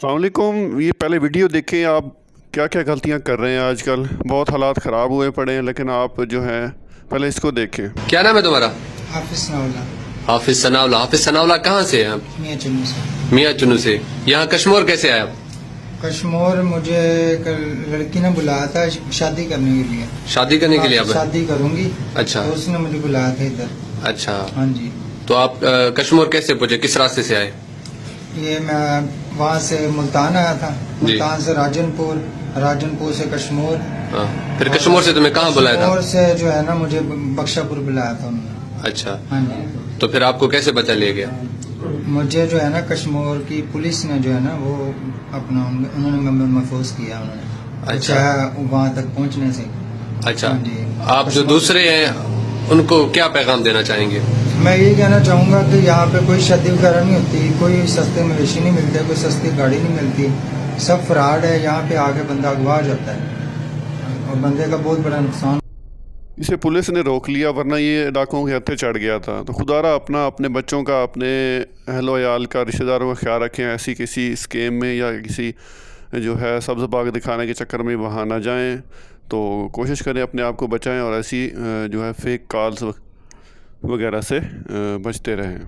السلام علیکم. یہ پہلے ویڈیو دیکھیں آپ کیا کیا غلطیاں کر رہے ہیں. آج کل بہت حالات خراب ہوئے پڑے ہیں, لیکن آپ جو ہے پہلے اس کو دیکھیں. کیا نام ہے تمہارا؟ حافظ ثناء اللہ. حافظ ثناء اللہ. حافظ ثناء اللہ کہاں سے ہیں آپ؟ میاں چنو سے. میاں چنو سے. یہاں کشمور کیسے آئے آپ؟ کشمور مجھے ایک لڑکی نے بلایا تھا شادی کرنے کے لیے. شادی کرنے کے لیے آپ؟ شادی کروں گی. اچھا. تو اس نے مجھے بلایا تھا ادھر. اچھا. ہاں جی. تو آپ کشمور کیسے پہنچے, کس راستے سے آئے؟ یہ میں وہاں سے ملتان آیا تھا, ملتان سے راجن پور سے کشمور. ہاں. پھر کشمور سے تمہیں کہاں بلایا تھا؟ کشمور سے جو ہے نا مجھے بخشا پور بلایا تھا انہوں نے. اچھا. ہاں جی. تو پھر آپ کو کیسے پتہ لے گیا؟ مجھے جو ہے نا کشمور کی پولیس نے جو ہے نا وہ اپنا انہوں نے محفوظ کیا. انہوں نے اچھا. وہاں تک پہنچنے سے. اچھا. ہاں جی. آپ جو دوسرے ہیں ان کو کیا پیغام دینا چاہیں گے؟ میں یہی کہنا چاہوں گا کہ یہاں پہ کوئی شادی وغیرہ نہیں ہوتی, کوئی سستے مویشی نہیں ملتے, کوئی سستی گاڑی نہیں ملتی, سب فراڈ ہے. یہاں پہ آ کے بندہ اغوا ہو جاتا ہے اور بندے کا بہت بڑا نقصان. اسے پولیس نے روک لیا, ورنہ یہ ڈاکوؤں کے ہتھے چڑھ گیا تھا. تو خدا را اپنے بچوں کا, اپنے اہل و عیال کا, رشتہ داروں کا خیال رکھیں. ایسی کسی اسکیم میں یا کسی جو ہے سبز باغ دکھانے کے چکر میں وہاں نہ جائیں. تو کوشش کریں اپنے آپ کو بچائیں, اور ایسی جو ہے فیک کالز وغیرہ سے بچتے رہیں.